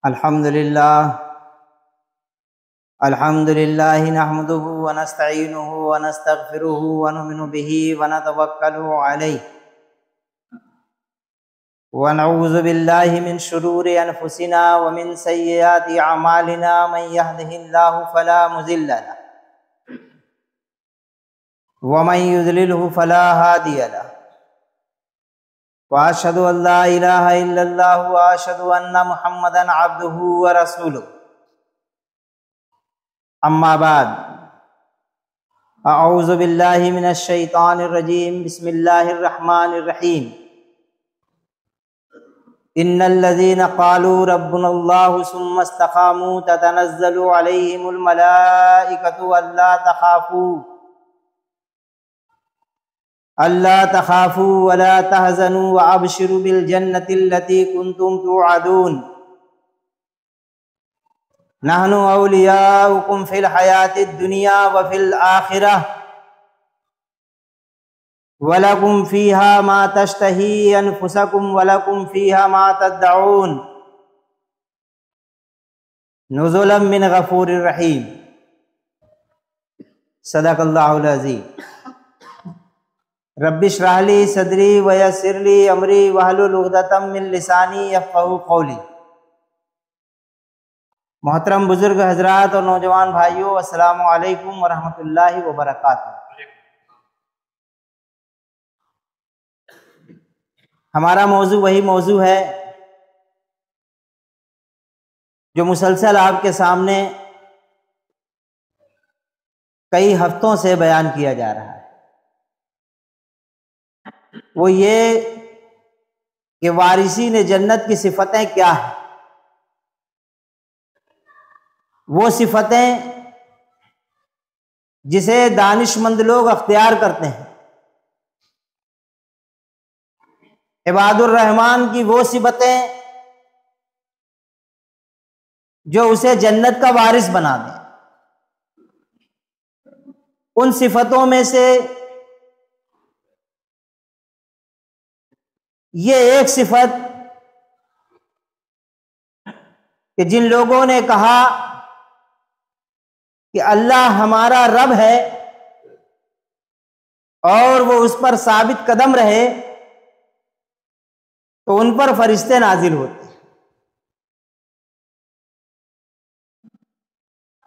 अल्हम्दुलिल्लाह नहमदुहु व नस्तईनुहु व नस्तगफिरुहु व नुमिनु बिही व नतवक्कलु अलैहि व नऊज़ु बिल्लाहि मिन शुरूरि अनफुसिना व मिन सय्यिआति अमालिना मन यहदिहिल्लाहु फला मुज़िल्ल लहु व मन युज़लिलहु फला हादिय लहु व अशहदु अल्ला इलाहा इल्लल्लाह व अशहदु अन्ना मुहम्मदन अब्दुहु व रसूलुहु। अम्मा बाद, अऊज़ु बिल्लाहि मिनश शैतानिर रजीम, बिस्मिल्लाहिर रहमानिर रहीम। इन्नल्लज़ीना क़ालू रब्बुनल्लाहु सुम्मा इस्तक़ामू ततनज़्ज़लु अलैहिमुल मलाइकतु अल्ला तख़ाफ़ू व ला तहज़नू व अबशिरू बिल जन्नतिल्लती कुन्तुम तुअदून नहनु औलियाउकुम फ़िल हयातिद दुनिया व फ़िल आखिरह वलकुम फ़ीहा मा तश्तही अनफुसकुम वलकुम फ़ीहा मा तदऊन नुज़ुलन मिन गफ़ूरिर रहीम। सदक़ल्लाहुल अज़ीम। रब्बि इश्रह ली सदरी व यस्सिर ली अमरी वहलुल उक़दतम मिन लिसानी यफ़क़हू क़ौली। मोहतरम बुजुर्ग हजरात और नौजवान भाइयों, अस्सलामु अलैकुम व रहमतुल्लाहि व बरकातुहू। हमारा मौजू वही मौजू है जो मुसलसल आपके सामने कई हफ्तों से बयान किया जा रहा है। वो ये कि वारिसीन जन्नत की सिफतें क्या हैं। वो सिफतें जिसे दानिशमंद लोग अख्तियार करते हैं, इबादुर रहमान की वो सिफतें जो उसे जन्नत का वारिस बना दें। उन सिफतों में से ये एक सिफत कि जिन लोगों ने कहा कि अल्लाह हमारा रब है और वो उस पर साबित कदम रहे, तो उन पर फरिश्ते नाजिल होते हैं।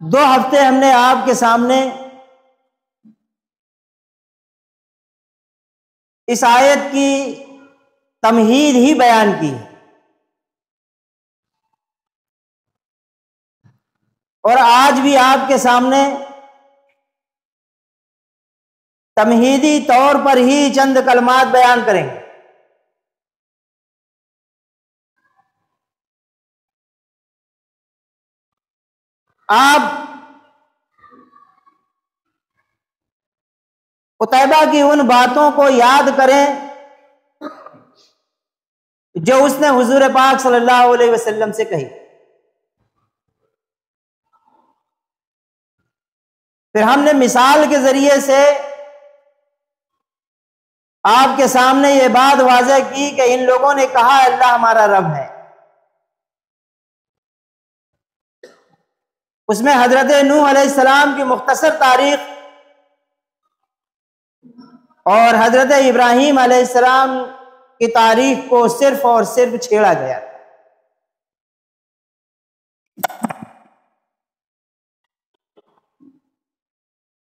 2 हफ्ते हमने आपके सामने इस आयत की तमहीद ही बयान की है और आज भी आपके सामने तमहीदी तौर पर ही चंद कलमात बयान करेंगे। आप उतैबा की उन बातों को याद करें जो उसने हुजूर पाक सल्लल्लाहु अलैहि वसल्लम से कही। फिर हमने मिसाल के जरिए से आपके सामने ये बात वाज़ेह की कि इन लोगों ने कहा अल्लाह हमारा रब है। उसमें हजरत नूह अलैहिस्सलाम की मुख्तसर तारीख और हजरत इब्राहीम अलैहिस्सलाम की तारीख को सिर्फ और सिर्फ छेड़ा गया।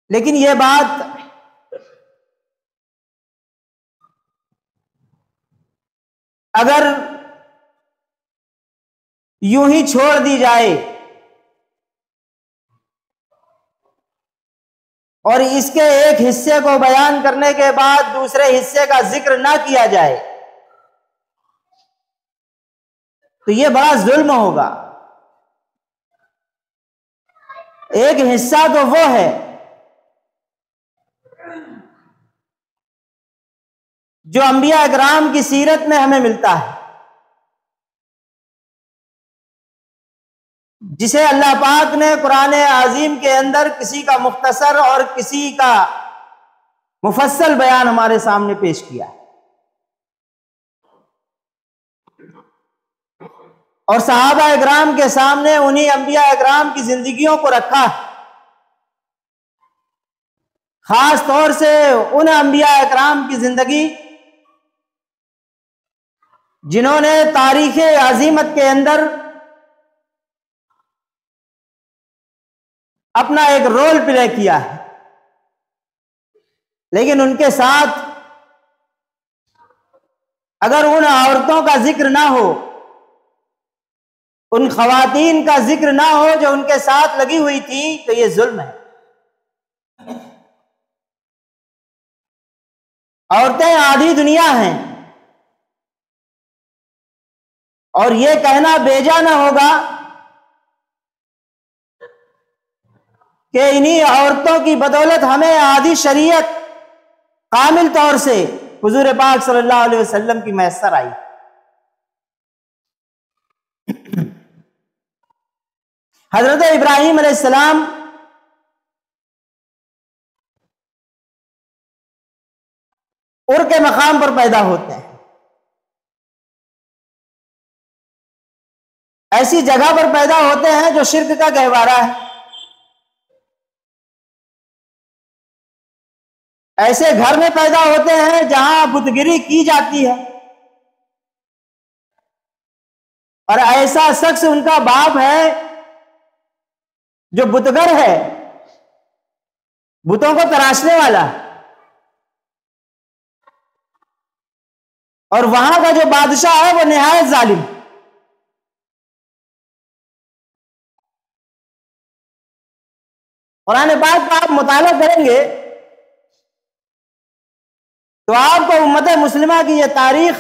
लेकिन यह बात अगर यूं ही छोड़ दी जाए और इसके एक हिस्से को बयान करने के बाद दूसरे हिस्से का जिक्र ना किया जाए तो यह बड़ा जुल्म होगा। एक हिस्सा तो वो है जो अंबिया इकराम की सीरत में हमें मिलता है, जिसे अल्लाह पाक ने कुरान आजीम के अंदर किसी का मुख्तसर और किसी का मुफस्सल बयान हमारे सामने पेश किया है। और सहाबा इकराम के सामने उन्हीं अंबिया इकराम की जिंदगियों को रखा, खास तौर से उन अंबिया इकराम की जिंदगी जिन्होंने तारीख अजीमत के अंदर अपना एक रोल प्ले किया है। लेकिन उनके साथ अगर उन औरतों का जिक्र ना हो, उन खवातीन का जिक्र ना हो जो उनके साथ लगी हुई थी, तो ये जुल्म है। औरतें आधी दुनिया हैं, और ये कहना बेजा ना होगा कि इन्हीं औरतों की बदौलत हमें आधी शरीयत कामिल तौर से हुजूर पाक सल्लल्लाहु अलैहि वसल्लम की मैसर आई। हजरत इब्राहीम अलैहिस्सलाम उर के मकाम पर पैदा होते हैं, ऐसी जगह पर पैदा होते हैं जो शिर्क का गहवारा है, ऐसे घर में पैदा होते हैं जहां बुतगिरी की जाती है, और ऐसा शख्स उनका बाप है जो बुतगर है, बुतों को तराशने वाला, और वहां का जो बादशाह है वो निहायत जालिम। कुरान पाक का आप मुताला करेंगे तो आपको उम्मत मुस्लिमा की यह तारीख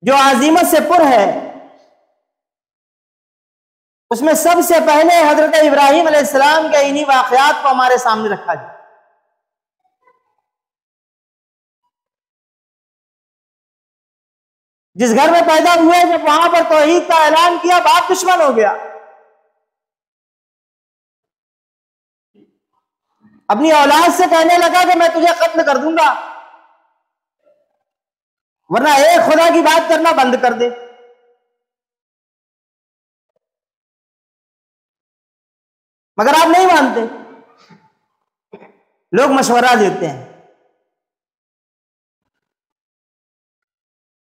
जो अजीमत से पुर है, उसमें सबसे पहले हजरत इब्राहीम अलैहिस्सलाम के इन्हीं वाकयात को हमारे सामने रखा जाए। जिस घर में पैदा हुए, जब वहां पर तौहीद का ऐलान किया, बाप दुश्मन हो गया, अपनी औलाद से कहने लगा कि मैं तुझे कत्ल कर दूंगा, वरना एक खुदा की बात करना बंद कर दे। मगर आप नहीं मानते, लोग मशवरा देते हैं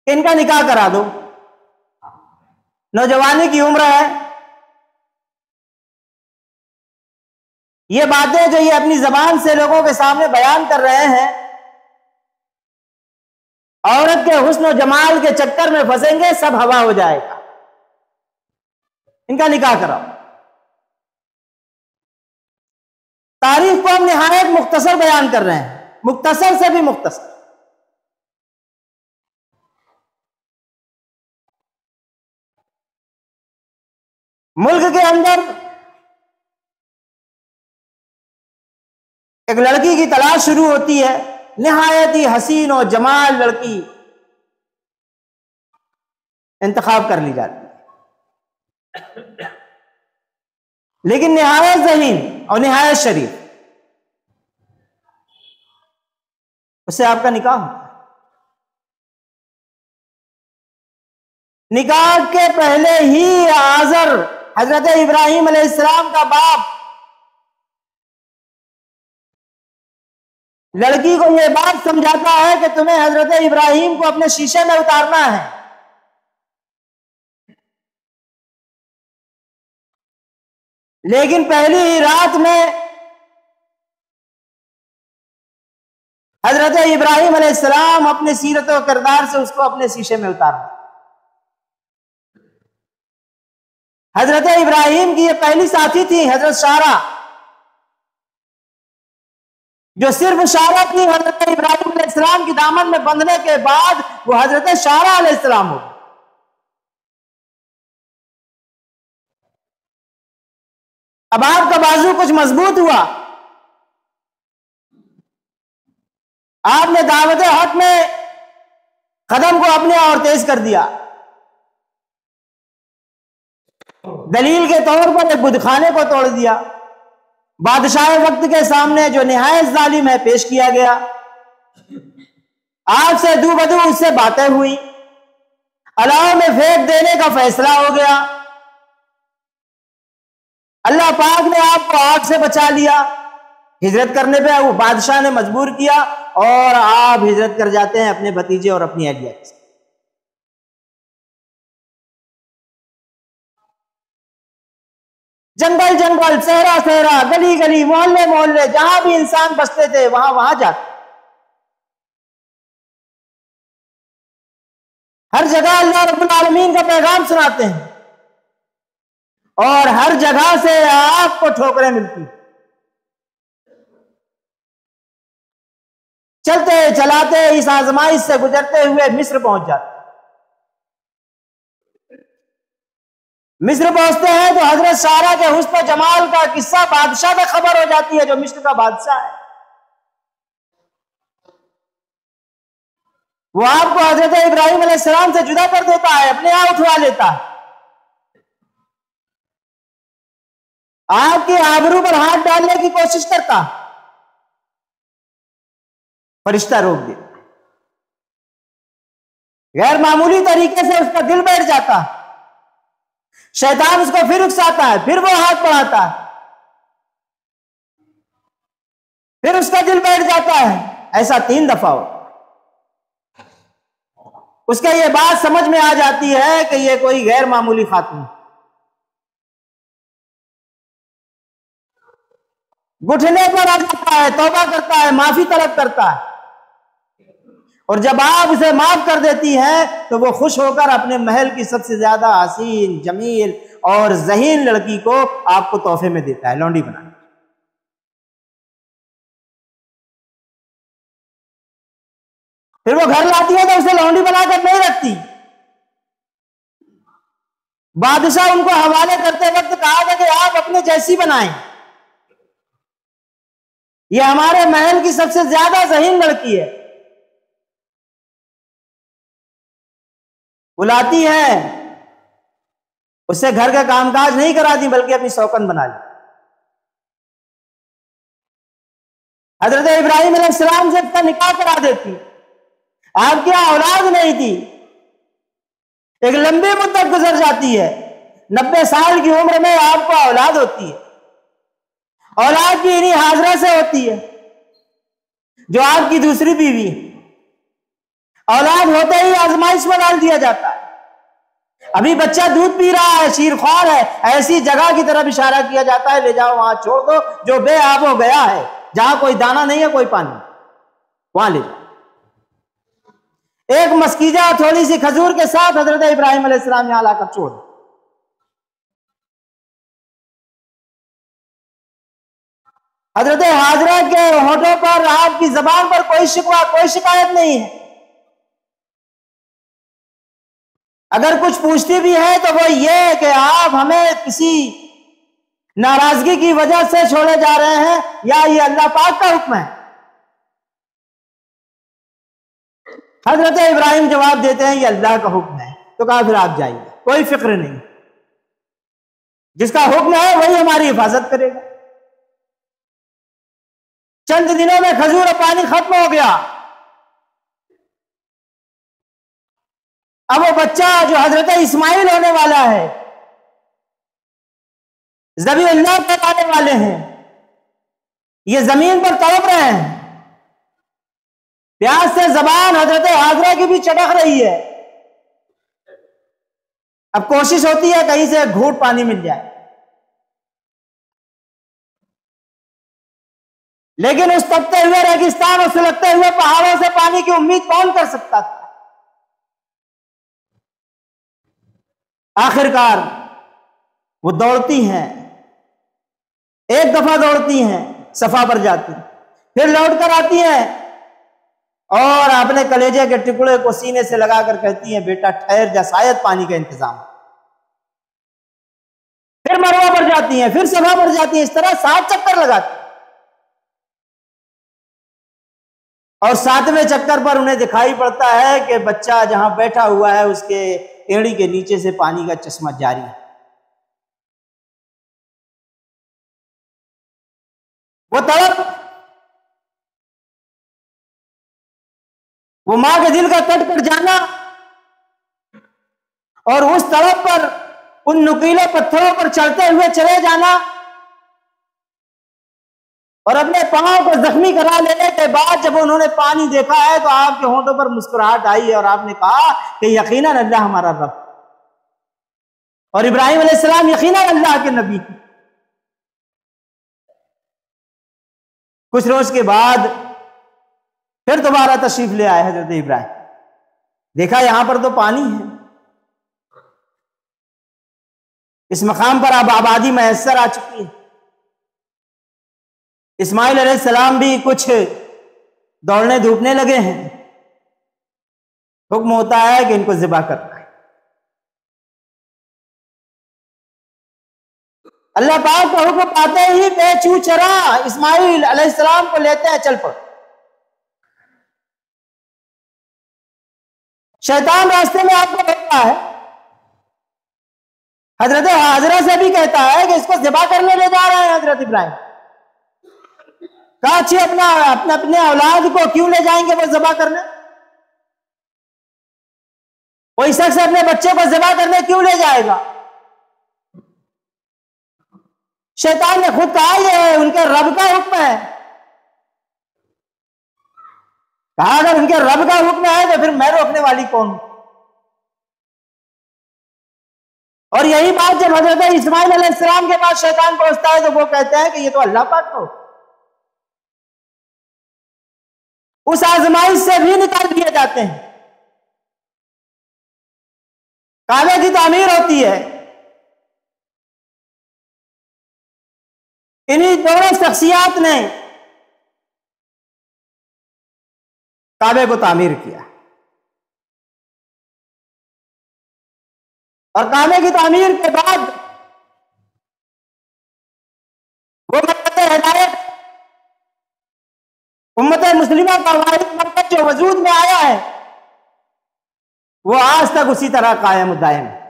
कि इनका निकाह करा दो, नौजवानी की उम्र है। ये बातें जो ये अपनी जबान से लोगों के सामने बयान कर रहे हैं, औरत के हुस्न और जमाल के चक्कर में फंसेंगे, सब हवा हो जाएगा, इनका निकाह कराओ। तारीख को हम निहायत मुख्तसर बयान कर रहे हैं, मुख्तसर से भी मुख्तसर। मुल्क के अंदर एक लड़की की तलाश शुरू होती है, निहायत ही हसीन और जमाल लड़की इंतखाब कर ली जाती है, लेकिन निहायत ज़हीन और निहायत शरीफ, उससे आपका निकाह होता है। निकाह के पहले ही आज़र हजरत इब्राहीम अलैहिस्सलाम का बाप लड़की को यह बात समझाता है कि तुम्हें हजरत इब्राहीम को अपने शीशे में उतारना है। लेकिन पहली ही रात में हजरत इब्राहीम अलैहिस्सलाम अपने सीरत और किरदार से उसको अपने शीशे में उतार दिया। हजरत इब्राहीम की ये पहली साथी थी हजरत सारा, जो सिर्फ सारा थी हजरत इब्राहीम अलैहिस्सलाम की दामन में बंधने के बाद वो हजरत सारा अलैहिस्सलाम हो। अब आपका बाजू कुछ मजबूत हुआ, आपने दावत हक में कदम को अपने और तेज कर दिया, दलील के तौर पर एक बुतखाने को तोड़ दिया, बादशाह वक्त के सामने जो निहायत जालिम है पेश किया गया, आपसे दूबदू उससे बातें हुई, अलाव में फेंक देने का फैसला हो गया। अल्लाह पाक ने आपको आग से बचा लिया। हिजरत करने पे वो बादशाह ने मजबूर किया और आप हिजरत कर जाते हैं अपने भतीजे और अपनी अहलिया के साथ। जंगल जंगल, सहरा सहरा, गली गली, मोहल्ले मोहल्ले, जहां भी इंसान बसते थे वहां वहां जाते। हर जगह अल्लाह रब्बुल आलमीन का पैगाम सुनाते हैं और हर जगह से आपको ठोकरें मिलती। चलते चलाते इस आजमाइश से गुजरते हुए मिस्र पहुंच जाते। मिस्र पहुंचते हैं तो हजरत सारा के हुस्न जमाल का किस्सा बादशाह तक खबर हो जाती है, जो मिस्र का बादशाह है। वो आपको हजरत इब्राहिम अलैहिस्सलाम से जुदा कर देता है, अपने आप उठवा लेता है। आपकी आबरू पर हाथ डालने की कोशिश करता, फरिश्ता रोक दिया। गैर मामूली तरीके से उसका दिल बैठ जाता, शैतान उसको फिर उकसाता है, फिर वो हाथ बढ़ाता है, फिर उसका दिल बैठ जाता है। ऐसा 3 दफा हो। उसका ये बात समझ में आ जाती है कि ये कोई गैर मामूली खातून। घुटने पर आ जाता है, तौबा करता है, माफी तलब करता है और जब आप उसे माफ कर देती हैं तो वो खुश होकर अपने महल की सबसे ज्यादा हसीन, जमील और ज़हीन लड़की को आपको तोहफे में देता है, लौंडी बना। फिर वो घर लाती है तो उसे लौंडी बनाकर नहीं रखती। बादशाह उनको हवाले करते वक्त कहा था कि आप अपने जैसी बनाएं, ये हमारे महल की सबसे ज्यादा ज़हीन लड़की है। बुलाती है, उससे घर का कामकाज नहीं कराती बल्कि अपनी सौकन बना ली। हजरत इब्राहिम अलैहिस्सलाम से उसका निकाह करा देती। आपकी औलाद नहीं थी, एक लंबी मुद्दत गुजर जाती है, 90 साल की उम्र में आपको औलाद होती है। औलाद भी इन्हीं हाजरा से होती है जो आपकी दूसरी बीवी है। औलाद होते ही आजमाइश में डाल दिया जाता है। अभी बच्चा दूध पी रहा है, शीरख्वार है, ऐसी जगह की तरफ इशारा किया जाता है, ले जाओ वहां छोड़ दो जो बेआब हो गया है, जहां कोई दाना नहीं है, कोई पानी, वहां ले जाओ। एक मस्कीजा थोड़ी सी खजूर के साथ हजरत इब्राहिम अलैहिस्सलाम यहां लाकर छोड़ दो। हजरत हाजरा के होठों पर, आपकी जबान पर कोई शिकवा, कोई शिकायत नहीं है। अगर कुछ पूछती भी है तो वो ये कि आप हमें किसी नाराजगी की वजह से छोड़े जा रहे हैं या ये अल्लाह पाक का हुक्म है। हजरत इब्राहिम जवाब देते हैं ये अल्लाह का हुक्म है। तो कहा फिर आप जाइए, कोई फिक्र नहीं, जिसका हुक्म है वही हमारी हिफाजत करेगा। चंद दिनों में खजूर और पानी खत्म हो गया। अब वो बच्चा जो हजरत इस्माइल होने वाला है, ज़बीहुल्लाह कहलाने वाले हैं, ये जमीन पर तड़प रहे हैं, प्यास से जबान हजरत हाजरा की भी चटक रही है। अब कोशिश होती है कहीं से घूंट पानी मिल जाए, लेकिन उस तपते हुए रेगिस्तान और सुलगते हुए पहाड़ों से पानी की उम्मीद कौन कर सकता था। आखिरकार वो दौड़ती हैं, एक दफा दौड़ती हैं, सफा पर जाती, फिर लौट कर आती हैं और अपने कलेजे के टुकड़े को सीने से लगाकर कहती हैं बेटा ठहर जा, शायद पानी का इंतजाम। फिर मरवा पर जाती हैं, फिर सफा पर जाती हैं, इस तरह 7 चक्कर लगाती। और 7वें चक्कर पर उन्हें दिखाई पड़ता है कि बच्चा जहां बैठा हुआ है उसके एड़ी के नीचे से पानी का चश्मा जारी है। वो तड़प, वो मां के दिल का कट कर जाना, और उस तरफ पर उन नुकीले पत्थरों पर चढ़ते हुए चले जाना और अपने पांव को जख्मी करा लेने के बाद जब उन्होंने पानी देखा है तो आपके होंठों पर मुस्कुराहट आई है और आपने कहा कि यकीनन अल्लाह हमारा रब, और इब्राहिम अलैहिस्सलाम यकीनन अल्लाह के नबी। कुछ रोज के बाद फिर दोबारा तशरीफ ले आए हजरत इब्राहिम, देखा यहां पर तो पानी है, इस मकाम पर अब आबादी मैसर आ चुकी है। इस्माइल अलैहिस्सलाम भी कुछ दौड़ने धूपने लगे हैं, हुक्म होता है कि इनको ज़िबा करना है। अल्लाह पाक का हुक्म पाते ही बेचू चरा इस्माइल अलैहिस्सलाम को लेते हैं, चल पड़। शैतान रास्ते में आपको कहता है, हजरत हाजरा से भी कहता है कि इसको ज़िबा करने ले जा रहे हैं हजरत इब्राहिम। कहा अच्छी अपने औलाद को क्यों ले जाएंगे वो ज़िबा करने? कोई शख्स अपने बच्चे को ज़िबा करने क्यों ले जाएगा? शैतान ने खुद कहा ये उनके रब का हुक्म है। कहा अगर उनके रब का हुक्म है तो फिर मैं रोकने वाली कौन हूं? और यही बात जब हजरत इस्माइल अलैहिस्सलाम के पास शैतान पहुंचता है तो वो कहते हैं कि ये तो अल्लाह पाक को उस आजमाइश से भी निकाल दिए जाते हैं। काबे की तामीर होती है, इन्हीं दोनों शख्सियात ने काबे को तामीर किया और काबे की तामीर के बाद वो मरकज़ हिदायत उम्मत मुस्लिमा का वाहिद मरकज़ जो वजूद में आया है वो आज तक उसी तरह कायम दायम है।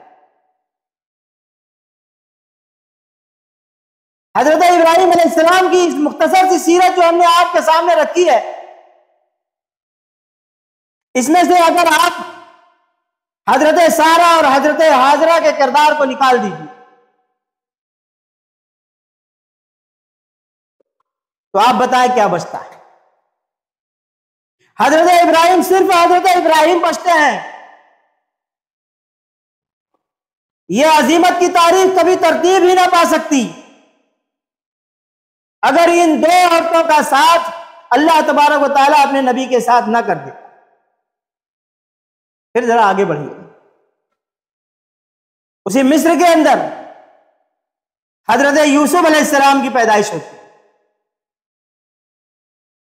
हजरत इब्राहिम अलैहिस्सलाम की इस मुख्तसर सी सीरत जो हमने आपके सामने रखी है, इसमें से अगर आप हजरत सारा और हजरत हाजरा के किरदार को निकाल दीजिए तो आप बताएं क्या बचता है? हजरत इब्राहिम सिर्फ हजरत इब्राहिम बचते हैं। यह अजीमत की तारीफ कभी तरतीब ही ना पा सकती अगर इन दो औरतों का साथ अल्लाह तबारक व तआला अपने नबी के साथ ना कर दे। फिर जरा आगे बढ़िए। उसी मिस्र के अंदर हजरत यूसुफ अलैहिस्सलाम की पैदाइश होती है,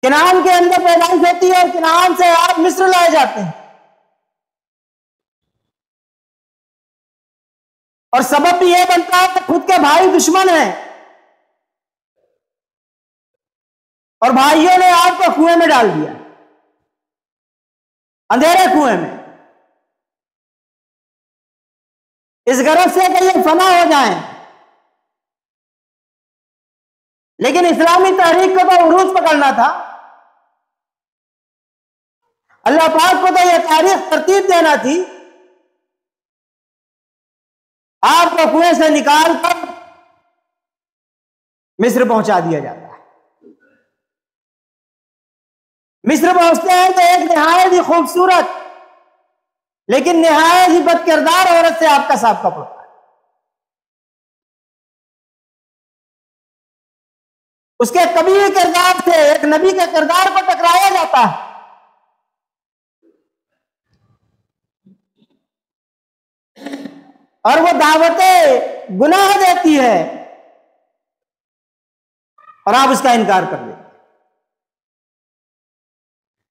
किनान के अंदर पैदाइश होती है और किनान से आप मिस्र लाए जाते हैं। और सबब भी यह बनता है कि खुद के भाई दुश्मन हैं और भाइयों ने आपको कुएं में डाल दिया, अंधेरे कुएं में, इस गरज से कि ये फना हो जाएं। लेकिन इस्लामी तहरीक को तो उरूज पकड़ना था, अल्लाह पाक को तो यह तारीख तरतीब देना थी। आपको कुएं से निकाल कर मिस्र पहुंचा दिया जाता है। मिस्र पहुंचते हैं तो एक निहायत ही खूबसूरत लेकिन निहायत ही बदकिरदार औरत से आपका साबका पड़ता है। उसके कबीर किरदार से एक नबी के किरदार को टकराया जाता है। और वो दावतें गुनाह देती है और आप उसका इनकार कर देते।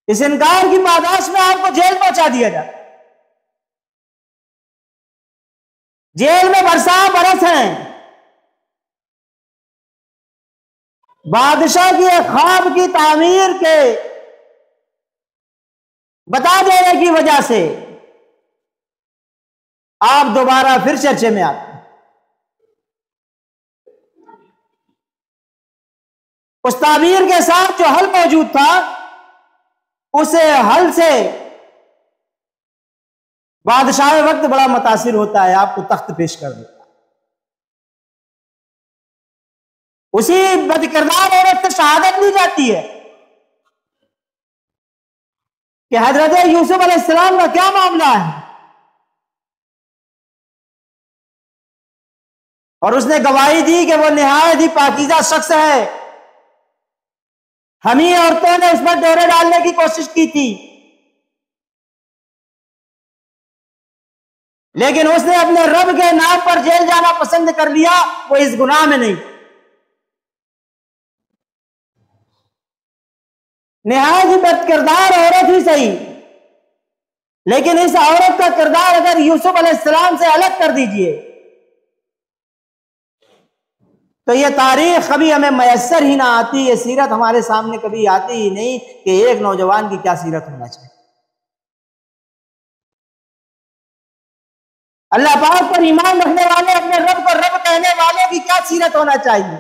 इस इनकार की पादाश में आपको जेल पहुंचा दिया जाता है। जेल में बरस हैं। बादशाह की एक ख्वाब की तामीर के बता देने की वजह से आप दोबारा फिर चर्चे में आते हैं। उस ताबीर के साथ जो हल मौजूद था उस हल से बादशाह वक्त बड़ा मुतासिर होता है, आपको तख्त पेश कर देता है। उसी बदकिरदार औरत से शहादत ली जाती है कि हजरत यूसुफ अलैहिस्सलाम का क्या मामला है, और उसने गवाही दी कि वो निहायत ही पाकीज़ा शख्स है। हम ही औरतों ने उस पर डोरे डालने की कोशिश की थी, लेकिन उसने अपने रब के नाम पर जेल जाना पसंद कर लिया, वो इस गुनाह में नहीं। निहायत ही बदकिरदार औरत ही सही, लेकिन इस औरत का किरदार अगर यूसुफ अलैहिस्सलाम से अलग कर दीजिए तो यह तारीख कभी हमें मयस्सर ही ना आती, ये सीरत हमारे सामने कभी आती ही नहीं कि एक नौजवान की क्या सीरत होना चाहिए। अल्लाह पाक पर ईमान रखने वाले, अपने रब को रब कहने वाले की क्या सीरत होना चाहिए।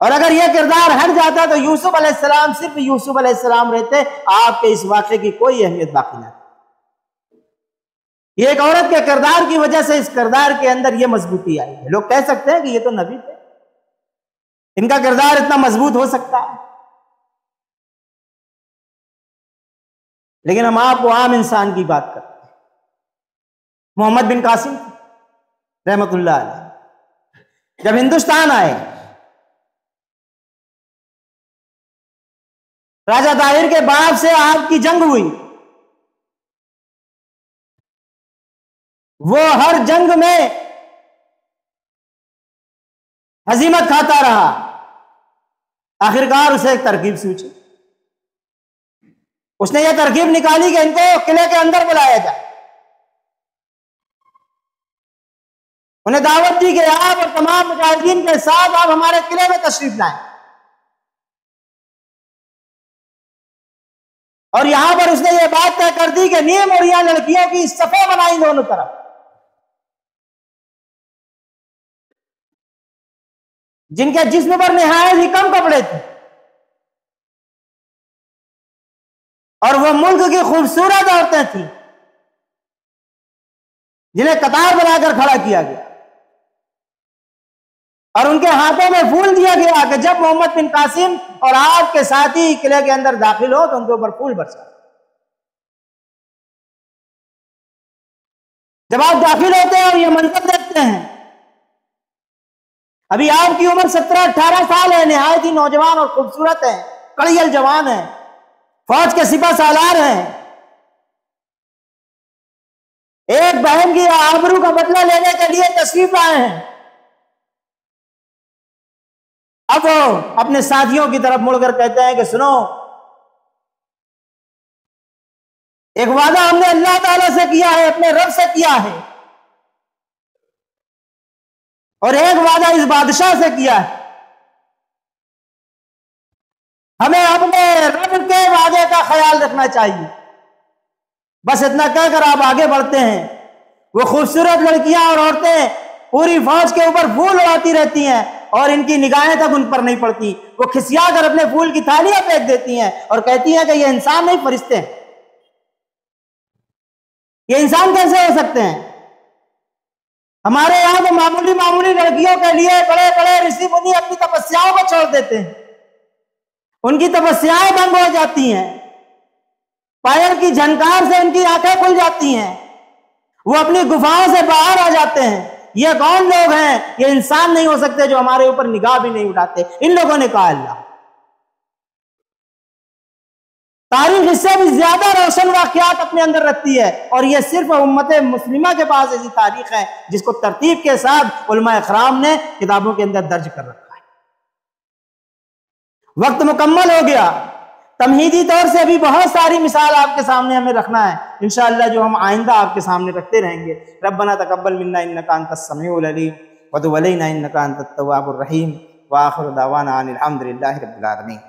और अगर यह किरदार हट जाता तो यूसुफ अलैहिस्सलाम सिर्फ यूसुफ अलैहिस्सलाम रहते, आपके इस वाक़े की कोई अहमियत बाकी ना। ये एक औरत के किरदार की वजह से इस किरदार के अंदर यह मजबूती आई है। लोग कह सकते हैं कि ये तो नबी थे, इनका किरदार इतना मजबूत हो सकता है, लेकिन हम आपको आम इंसान की बात करते हैं। मोहम्मद बिन कासिम रहमतुल्लाह अलैह जब हिंदुस्तान आए, राजा ताहिर के बाप से आपकी जंग हुई, वो हर जंग में हजीमत खाता रहा। आखिरकार उसे एक तरकीब सूझी, उसने यह तरकीब निकाली कि इनको किले के अंदर बुलाया जाए, उन्हें दावत दी कि आप और तमाम मुजाहिदीन के साथ आप हमारे किले में तशरीफ लाएं, और यहां पर उसने ये बात तय कर दी कि नीम और या लड़कियों की सफे बनाई दोनों तरफ, जिनके जिस्म पर निहायत ही कम कपड़े थे और वह मुल्क की खूबसूरत औरतें थीं जिन्हें कतार बनाकर खड़ा किया गया, और उनके हाथों में फूल दिया गया कि जब मोहम्मद बिन कासिम और आपके साथी किले के अंदर दाखिल हो तो उनके ऊपर फूल बरसा। जब आप दाखिल होते हैं और ये मंजर देखते हैं, अभी आपकी उम्र 17-18 साल है, निहायत ही नौजवान और खूबसूरत है, कड़ियल जवान है, फौज के सिपह सालार हैं, एक बहन की आबरू का बदला लेने के लिए तशरीफ आए हैं। अब वो अपने साथियों की तरफ मुड़कर कहते हैं कि सुनो, एक वादा हमने अल्लाह ताला से किया है, अपने रब से किया है, और एक वादा इस बादशाह से किया है। हमें अपने रब के वादे का ख्याल रखना चाहिए। बस इतना कहकर आप आगे बढ़ते हैं। वो खूबसूरत लड़कियां और औरतें पूरी फौज के ऊपर फूल उड़ाती रहती हैं और इनकी निगाहें तक उन पर नहीं पड़ती। वो खिसिया कर अपने फूल की थालियां फेंक देती हैं और कहती हैं कि ये इंसान नहीं, फरिश्ते हैं। ये इंसान कैसे हो सकते हैं? हमारे यहां तो मामूली मामूली लड़कियों के लिए बड़े बड़े ऋषि मुनि अपनी तपस्याओं को छोड़ देते हैं, उनकी तपस्याएं भंग हो जाती हैं, पायल की झनकार से उनकी आंखें खुल जाती हैं, वो अपनी गुफाओं से बाहर आ जाते हैं। ये कौन लोग हैं? ये इंसान नहीं हो सकते जो हमारे ऊपर निगाह भी नहीं उठाते। इन लोगों ने कहा अल्लाह। तारीख इससे भी ज्यादा रोशन वाकयात अपने अंदर रखती है, और यह सिर्फ उम्मत मुस्लिमा के पास ऐसी तारीख है जिसको तरतीब के साथ उलमा इकराम ने किताबों के अंदर दर्ज कर रखा है। वक्त मुकम्मल हो गया। तमहीदी तौर से अभी बहुत सारी मिसाल आपके सामने हमें रखना है, इंशाअल्लाह, जो हम आइंदा आपके सामने रखते रहेंगे। रब्बना तकब्बल मिन्ना इन्नका अंतस समीउल अलीम व तुब अलैना इन्नका अंतत तव्वाबुर रहीम व आखिरु दावाना अनिल हम्दुलिल्लाहि रब्बिल आलमीन।